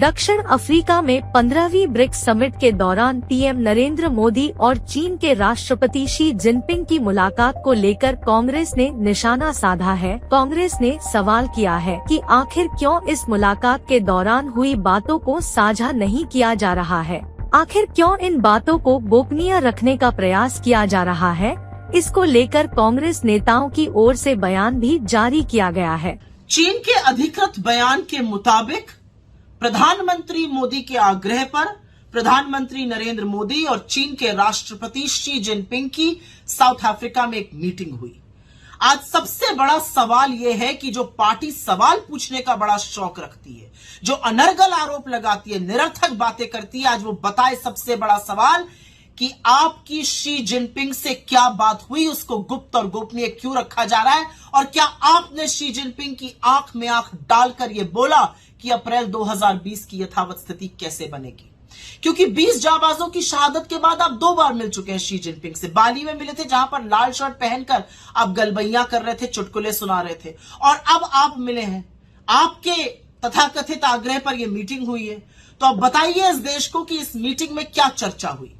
दक्षिण अफ्रीका में 15वीं BRICS summit के दौरान पीएम नरेंद्र मोदी और चीन के राष्ट्रपति शी जिनपिंग की मुलाकात को लेकर कांग्रेस ने निशाना साधा है। कांग्रेस ने सवाल किया है कि आखिर क्यों इस मुलाकात के दौरान हुई बातों को साझा नहीं किया जा रहा है, आखिर क्यों इन बातों को गोपनीय रखने का प्रयास किया जा रहा है। इसको लेकर कांग्रेस नेताओं की ओर से बयान भी जारी किया गया है। चीन के अधिकृत बयान के मुताबिक प्रधानमंत्री मोदी के आग्रह पर प्रधानमंत्री नरेंद्र मोदी और चीन के राष्ट्रपति शी जिनपिंग की साउथ अफ्रीका में एक मीटिंग हुई। आज सबसे बड़ा सवाल यह है कि जो पार्टी सवाल पूछने का बड़ा शौक रखती है, जो अनर्गल आरोप लगाती है, निरर्थक बातें करती है, आज वो बताए सबसे बड़ा सवाल कि आपकी शी जिनपिंग से क्या बात हुई, उसको गुप्त और गोपनीय क्यों रखा जा रहा है, और क्या आपने शी जिनपिंग की आंख में आंख डालकर यह बोला कि अप्रैल 2020 की यथावत स्थिति कैसे बनेगी। क्योंकि 20 जाबाजों की शहादत के बाद आप 2 बार मिल चुके हैं शी जिनपिंग से। बाली में मिले थे जहां पर लाल शर्ट पहनकर आप गलबैया कर रहे थे, चुटकुले सुना रहे थे, और अब आप मिले हैं, आपके तथाकथित आग्रह पर यह मीटिंग हुई है। तो अब बताइए इस देश को कि इस मीटिंग में क्या चर्चा हुई।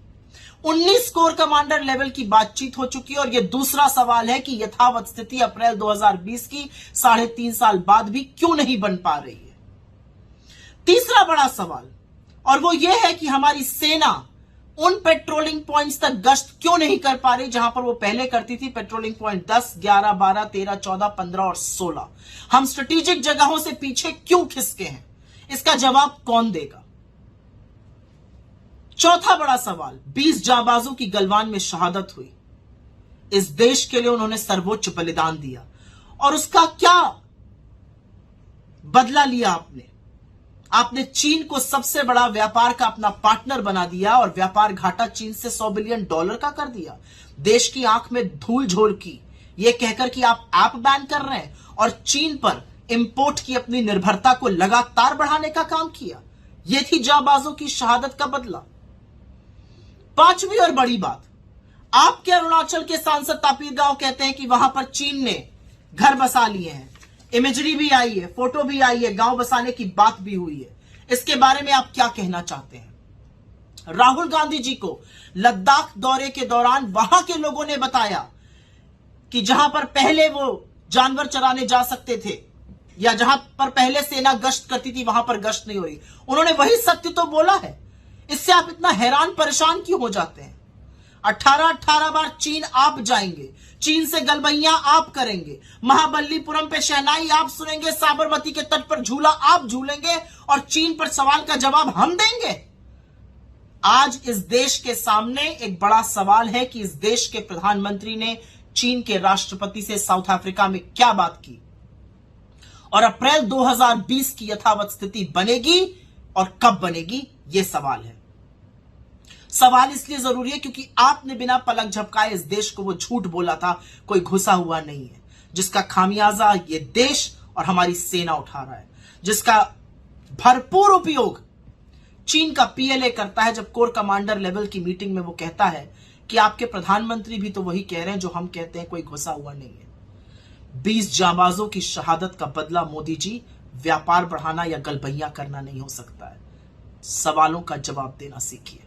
19 कोर कमांडर लेवल की बातचीत हो चुकी है, और यह दूसरा सवाल है कि यथावत स्थिति अप्रैल 2020 की 3.5 साल बाद भी क्यों नहीं बन पा रही है। तीसरा बड़ा सवाल, और वो ये है कि हमारी सेना उन पेट्रोलिंग पॉइंट्स तक गश्त क्यों नहीं कर पा रही जहां पर वो पहले करती थी। पेट्रोलिंग पॉइंट 10, 11, 12, 13, 14, 15 और 16। हम स्ट्रेटेजिक जगहों से पीछे क्यों खिसके हैं, इसका जवाब कौन देगा। चौथा बड़ा सवाल, 20 जाबाजों की गलवान में शहादत हुई। इस देश के लिए उन्होंने सर्वोच्च बलिदान दिया, और उसका क्या बदला लिया आपने चीन को सबसे बड़ा व्यापार का अपना पार्टनर बना दिया, और व्यापार घाटा चीन से $100 बिलियन का कर दिया। देश की आंख में धूल झोल की, यह कहकर कि आप ऐप बैन कर रहे हैं, और चीन पर इंपोर्ट की अपनी निर्भरता को लगातार बढ़ाने का काम किया। यह थी जाबाजों की शहादत का बदला। पांचवी और बड़ी बात, आपके अरुणाचल के सांसद तापिर गांव कहते हैं कि वहां पर चीन ने घर बसा लिए हैं। इमेजरी भी आई है, फोटो भी आई है, गांव बसाने की बात भी हुई है। इसके बारे में आप क्या कहना चाहते हैं। राहुल गांधी जी को लद्दाख दौरे के दौरान वहां के लोगों ने बताया कि जहां पर पहले वो जानवर चराने जा सकते थे, या जहां पर पहले सेना गश्त करती थी, वहां पर गश्त नहीं हो रही। उन्होंने वही सत्य तो बोला है। इससे आप इतना हैरान परेशान क्यों हो जाते हैं। 18 बार चीन आप जाएंगे, चीन से गलबैया आप करेंगे, महाबलीपुरम पे शहनाई आप सुनेंगे, साबरमती के तट पर झूला आप झूलेंगे, और चीन पर सवाल का जवाब हम देंगे। आज इस देश के सामने एक बड़ा सवाल है कि इस देश के प्रधानमंत्री ने चीन के राष्ट्रपति से साउथ अफ्रीका में क्या बात की, और अप्रैल 2020 की यथावत स्थिति बनेगी और कब बनेगी, यह सवाल है। सवाल इसलिए जरूरी है क्योंकि आपने बिना पलक झपकाए इस देश को वो झूठ बोला था, कोई घुसा हुआ नहीं है, जिसका खामियाजा ये देश और हमारी सेना उठा रहा है, जिसका भरपूर उपयोग चीन का पीएलए करता है। जब कोर कमांडर लेवल की मीटिंग में वो कहता है कि आपके प्रधानमंत्री भी तो वही कह रहे हैं जो हम कहते हैं, कोई घुसा हुआ नहीं है। 20 जाबाजों की शहादत का बदला मोदी जी व्यापार बढ़ाना या गलबैया करना नहीं हो सकता है। सवालों का जवाब देना सीखिए।